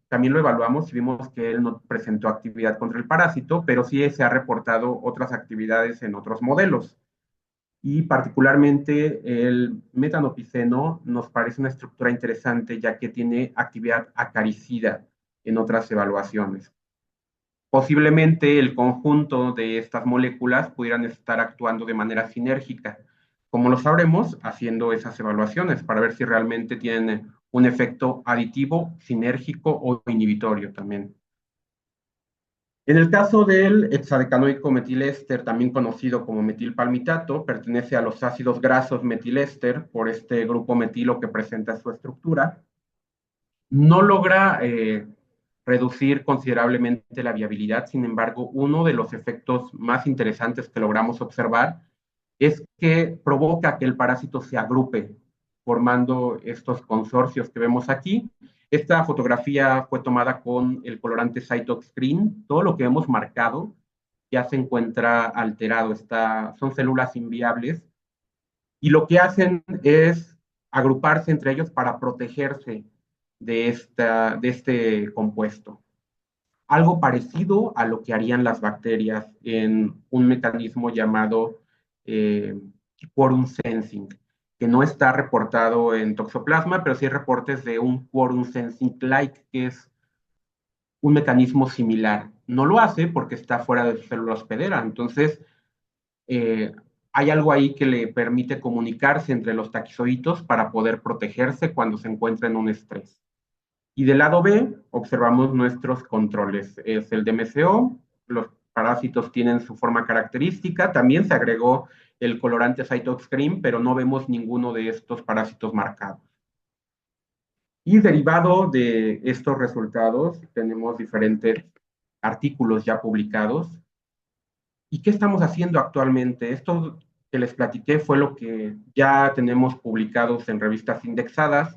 también lo evaluamos y vimos que él no presentó actividad contra el parásito, pero sí se ha reportado otras actividades en otros modelos. y particularmente el metanopiceno nos parece una estructura interesante ya que tiene actividad acaricida en otras evaluaciones. Posiblemente el conjunto de estas moléculas pudieran estar actuando de manera sinérgica. Como lo sabremos, haciendo esas evaluaciones para ver si realmente tienen un efecto aditivo, sinérgico o inhibitorio también. En el caso del hexadecanoico metiléster, también conocido como metilpalmitato, pertenece a los ácidos grasos metiléster por este grupo metilo que presenta su estructura. No logra reducir considerablemente la viabilidad. Sin embargo, uno de los efectos más interesantes que logramos observar es que provoca que el parásito se agrupe, formando estos consorcios que vemos aquí. Esta fotografía fue tomada con el colorante cytoxcreen. Todo lo que hemos marcado ya se encuentra alterado. Son células inviables y lo que hacen es agruparse entre ellos para protegerse de este compuesto. Algo parecido a lo que harían las bacterias en un mecanismo llamado eh, quorum sensing, que no está reportado en Toxoplasma, pero sí hay reportes de un quorum sensing like, que es un mecanismo similar. No lo hace porque está fuera de su célula hospedera, entonces eh, hay algo ahí que le permite comunicarse entre los taquizoitos para poder protegerse cuando se encuentra en un estrés. Y del lado B observamos nuestros controles. Es el DMCO, los parásitos tienen su forma característica, también se agregó el colorante cytoxcreen, pero no vemos ninguno de estos parásitos marcados. Y derivado de estos resultados, tenemos diferentes artículos ya publicados. ¿Y qué estamos haciendo actualmente? Esto que les platiqué fue lo que ya tenemos publicados en revistas indexadas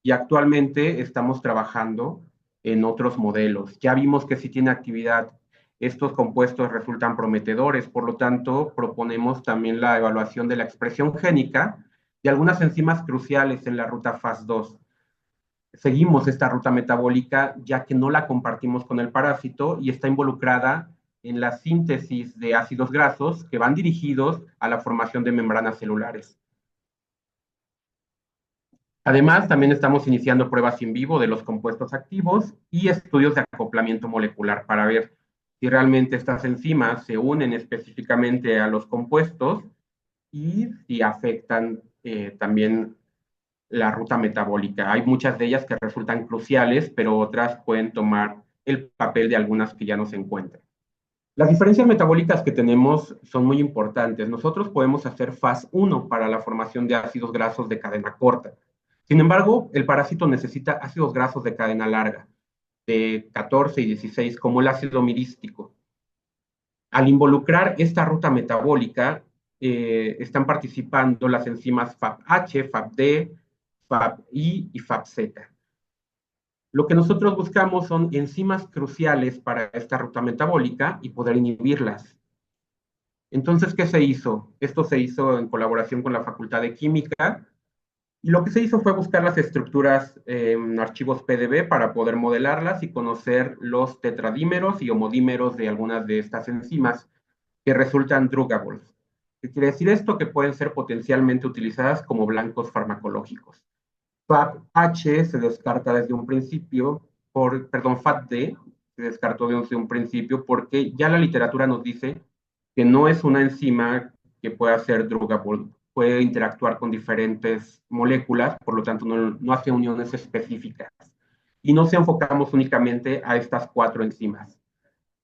y actualmente estamos trabajando en otros modelos. Ya vimos que si tiene actividad, estos compuestos resultan prometedores, por lo tanto, proponemos también la evaluación de la expresión génica de algunas enzimas cruciales en la ruta FAS2. Seguimos esta ruta metabólica ya que no la compartimos con el parásito y está involucrada en la síntesis de ácidos grasos que van dirigidos a la formación de membranas celulares. Además, también estamos iniciando pruebas in vivo de los compuestos activos y estudios de acoplamiento molecular para ver si realmente estas enzimas se unen específicamente a los compuestos y si afectan también la ruta metabólica. Hay muchas de ellas que resultan cruciales, pero otras pueden tomar el papel de algunas que ya no se encuentran. Las diferencias metabólicas que tenemos son muy importantes. Nosotros podemos hacer faz 1 para la formación de ácidos grasos de cadena corta. Sin embargo, el parásito necesita ácidos grasos de cadena larga, de 14 y 16, como el ácido mirístico. Al involucrar esta ruta metabólica, están participando las enzimas FABH, FABD, FABI y FABZ. Lo que nosotros buscamos son enzimas cruciales para esta ruta metabólica y poder inhibirlas. Entonces, ¿qué se hizo? Esto se hizo en colaboración con la Facultad de Química y lo que se hizo fue buscar las estructuras en archivos PDB para poder modelarlas y conocer los tetradímeros y homodímeros de algunas de estas enzimas que resultan druggables. ¿Qué quiere decir esto? Que pueden ser potencialmente utilizadas como blancos farmacológicos. FABH se descarta desde un principio, FABD se descartó desde un principio porque ya la literatura nos dice que no es una enzima que pueda ser druggable, puede interactuar con diferentes moléculas, por lo tanto no hace uniones específicas. Y nos enfocamos únicamente a estas 4 enzimas.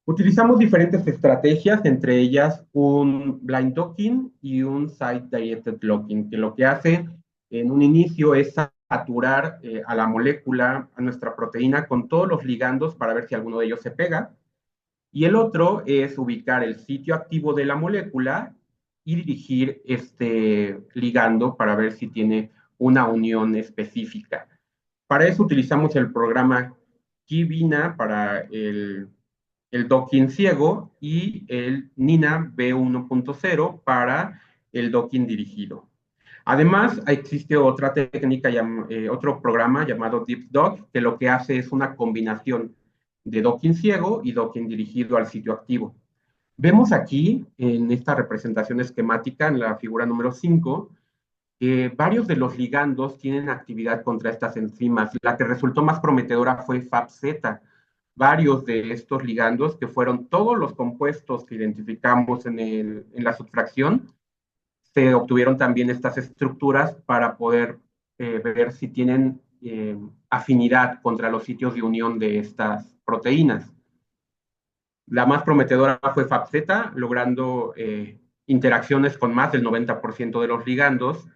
Utilizamos diferentes estrategias, entre ellas un blind docking y un site-directed locking, que lo que hace en un inicio es saturar a la molécula, a nuestra proteína, con todos los ligandos para ver si alguno de ellos se pega. Y el otro es ubicar el sitio activo de la molécula y dirigir este ligando para ver si tiene una unión específica. Para eso utilizamos el programa Kibina para el docking ciego y el Nina B1.0 para el docking dirigido. Además, existe otra técnica, otro programa llamado DeepDock, que lo que hace es una combinación de docking ciego y docking dirigido al sitio activo. Vemos aquí en esta representación esquemática, en la figura número 5, que varios de los ligandos tienen actividad contra estas enzimas. La que resultó más prometedora fue FAPZ. Varios de estos ligandos, que fueron todos los compuestos que identificamos en la subtracción, se obtuvieron también estas estructuras para poder ver si tienen afinidad contra los sitios de unión de estas proteínas. La más prometedora fue FAPZ, logrando interacciones con más del 90% de los ligandos.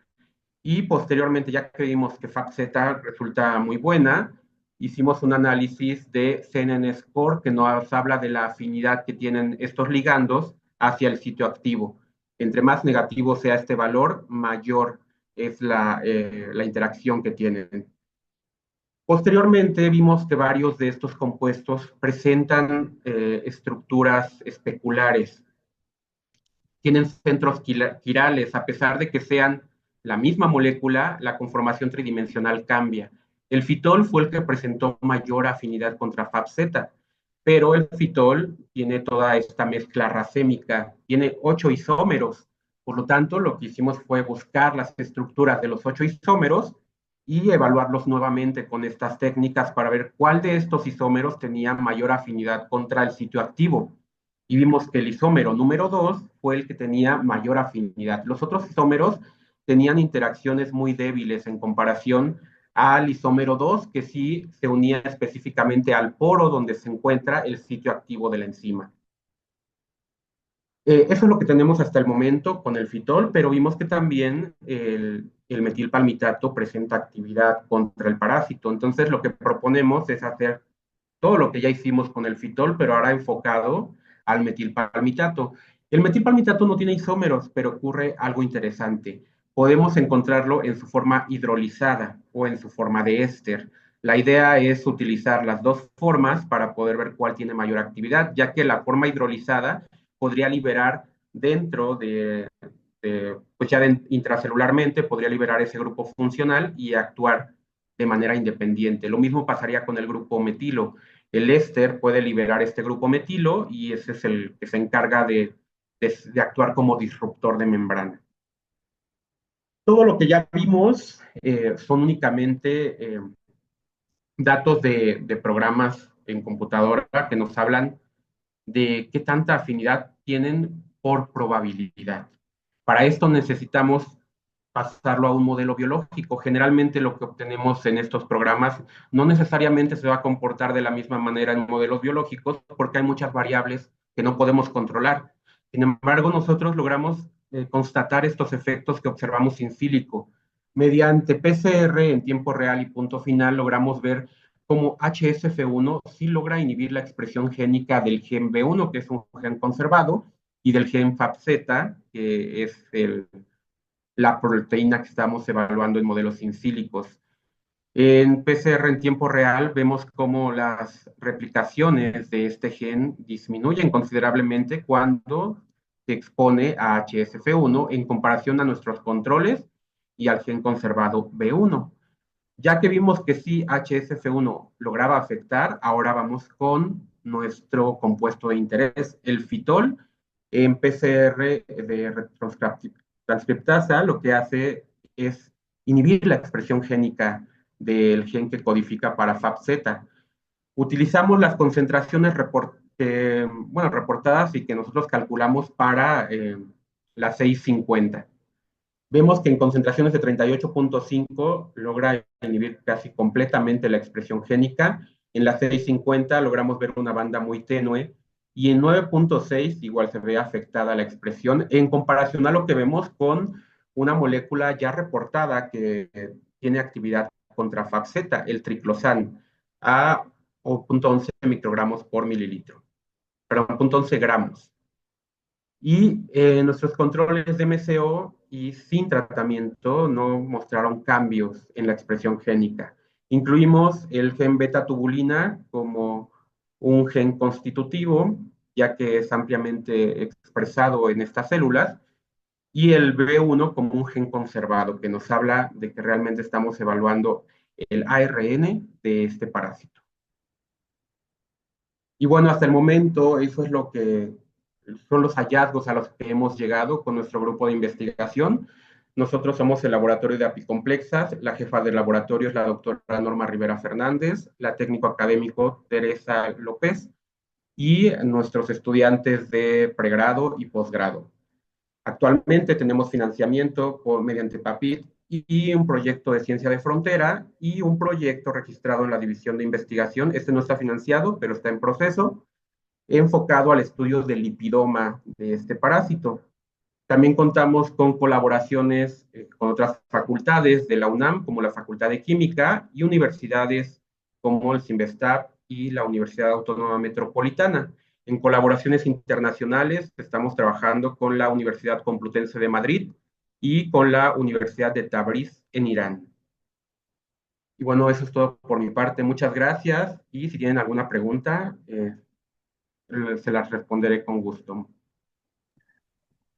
Y posteriormente, ya que vimos que FAPZ resulta muy buena, hicimos un análisis de CNN Score que nos habla de la afinidad que tienen estos ligandos hacia el sitio activo. Entre más negativo sea este valor, mayor es la interacción que tienen. Posteriormente vimos que varios de estos compuestos presentan estructuras especulares, tienen centros quirales, a pesar de que sean la misma molécula, la conformación tridimensional cambia. El fitol fue el que presentó mayor afinidad contra FAPZ, pero el fitol tiene toda esta mezcla racémica, tiene 8 isómeros. Por lo tanto, lo que hicimos fue buscar las estructuras de los 8 isómeros y evaluarlos nuevamente con estas técnicas para ver cuál de estos isómeros tenía mayor afinidad contra el sitio activo. Y vimos que el isómero número 2 fue el que tenía mayor afinidad. Los otros isómeros tenían interacciones muy débiles en comparación al isómero 2, que sí se unía específicamente al poro donde se encuentra el sitio activo de la enzima. Eso es lo que tenemos hasta el momento con el fitol, pero vimos que también el metilpalmitato presenta actividad contra el parásito. Entonces, lo que proponemos es hacer todo lo que ya hicimos con el fitol, pero ahora enfocado al metilpalmitato. El metilpalmitato no tiene isómeros, pero ocurre algo interesante. Podemos encontrarlo en su forma hidrolizada o en su forma de éster. La idea es utilizar las dos formas para poder ver cuál tiene mayor actividad, ya que la forma hidrolizada podría liberar dentro pues ya intracelularmente, podría liberar ese grupo funcional y actuar de manera independiente. Lo mismo pasaría con el grupo metilo. El éster puede liberar este grupo metilo y ese es el que se encarga de actuar como disruptor de membrana. Todo lo que ya vimos son únicamente datos de programas en computadora que nos hablan de qué tanta afinidad tienen por probabilidad. Para esto necesitamos pasarlo a un modelo biológico. Generalmente lo que obtenemos en estos programas no necesariamente se va a comportar de la misma manera en modelos biológicos porque hay muchas variables que no podemos controlar. Sin embargo, nosotros logramos constatar estos efectos que observamos in sílico. Mediante PCR en tiempo real y punto final logramos ver cómo HSF1 sí logra inhibir la expresión génica del gen B1, que es un gen conservado, y del gen FAPZ, que es la proteína que estamos evaluando en modelos incílicos. En PCR en tiempo real vemos cómo las replicaciones de este gen disminuyen considerablemente cuando se expone a HSF1 en comparación a nuestros controles y al gen conservado B1. Ya que vimos que sí HSF1 lograba afectar, ahora vamos con nuestro compuesto de interés, el fitol. En PCR de retrotranscriptasa lo que hace es inhibir la expresión génica del gen que codifica para FAPZ. Utilizamos las concentraciones reportadas y que nosotros calculamos para la 650. Vemos que en concentraciones de 38.5 logra inhibir casi completamente la expresión génica. En la 650 logramos ver una banda muy tenue y en 9.6 igual se ve afectada la expresión en comparación a lo que vemos con una molécula ya reportada que tiene actividad contra FAPZ, el triclosan, a 0.11 microgramos por mililitro, perdón, 0.11 gramos. Y nuestros controles de MCO y sin tratamiento no mostraron cambios en la expresión génica. Incluimos el gen beta-tubulina como un gen constitutivo, ya que es ampliamente expresado en estas células, y el B1 como un gen conservado, que nos habla de que realmente estamos evaluando el ARN de este parásito. Y bueno, hasta el momento eso es son los hallazgos a los que hemos llegado con nuestro grupo de investigación. Nosotros somos el laboratorio de apicomplexas, la jefa del laboratorio es la doctora Norma Rivera Fernández, la técnico académico Teresa López y nuestros estudiantes de pregrado y posgrado. Actualmente tenemos financiamiento mediante PAPIT y un proyecto de ciencia de frontera y un proyecto registrado en la División de Investigación. Este no está financiado, pero está en proceso, enfocado al estudio del lipidoma de este parásito. También contamos con colaboraciones con otras facultades de la UNAM, como la Facultad de Química, y universidades como el CIMBESTAP y la Universidad Autónoma Metropolitana. En colaboraciones internacionales estamos trabajando con la Universidad Complutense de Madrid y con la Universidad de Tabriz en Irán. Y bueno, eso es todo por mi parte. Muchas gracias y si tienen alguna pregunta, se las responderé con gusto.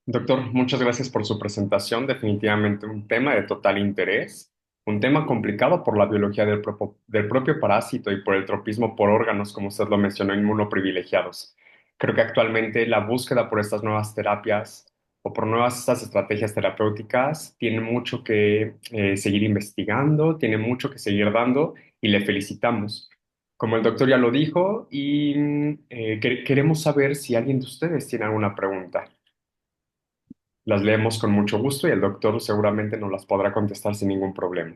Doctor, muchas gracias por su presentación. Definitivamente un tema de total interés, un tema complicado por la biología del propio parásito y por el tropismo por órganos, como usted lo mencionó, inmunoprivilegiados. Creo que actualmente la búsqueda por estas nuevas terapias o por nuevas estas estrategias terapéuticas tiene mucho que seguir investigando, tiene mucho que seguir dando y le felicitamos. Como el doctor ya lo dijo, y queremos saber si alguien de ustedes tiene alguna pregunta. Las leemos con mucho gusto y el doctor seguramente nos las podrá contestar sin ningún problema.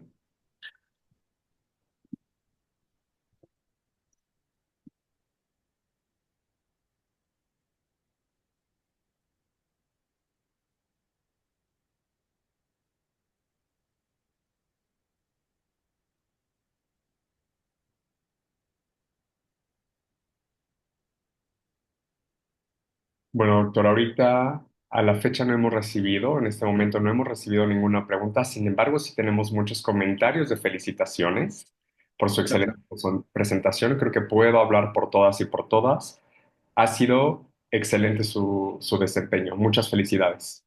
Bueno, doctor, ahorita a la fecha no hemos recibido, en este momento no hemos recibido ninguna pregunta. Sin embargo, sí tenemos muchos comentarios de felicitaciones por su Muchas excelente gracias. presentación. Creo que puedo hablar por todas y por todas. Ha sido excelente su desempeño. Muchas felicidades.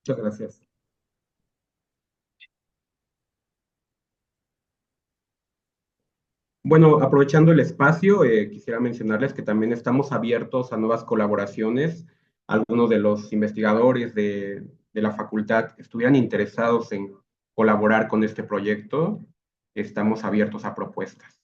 Muchas gracias. Bueno, aprovechando el espacio, quisiera mencionarles que también estamos abiertos a nuevas colaboraciones. Algunos de los investigadores de la facultad estuvieran interesados en colaborar con este proyecto. Estamos abiertos a propuestas.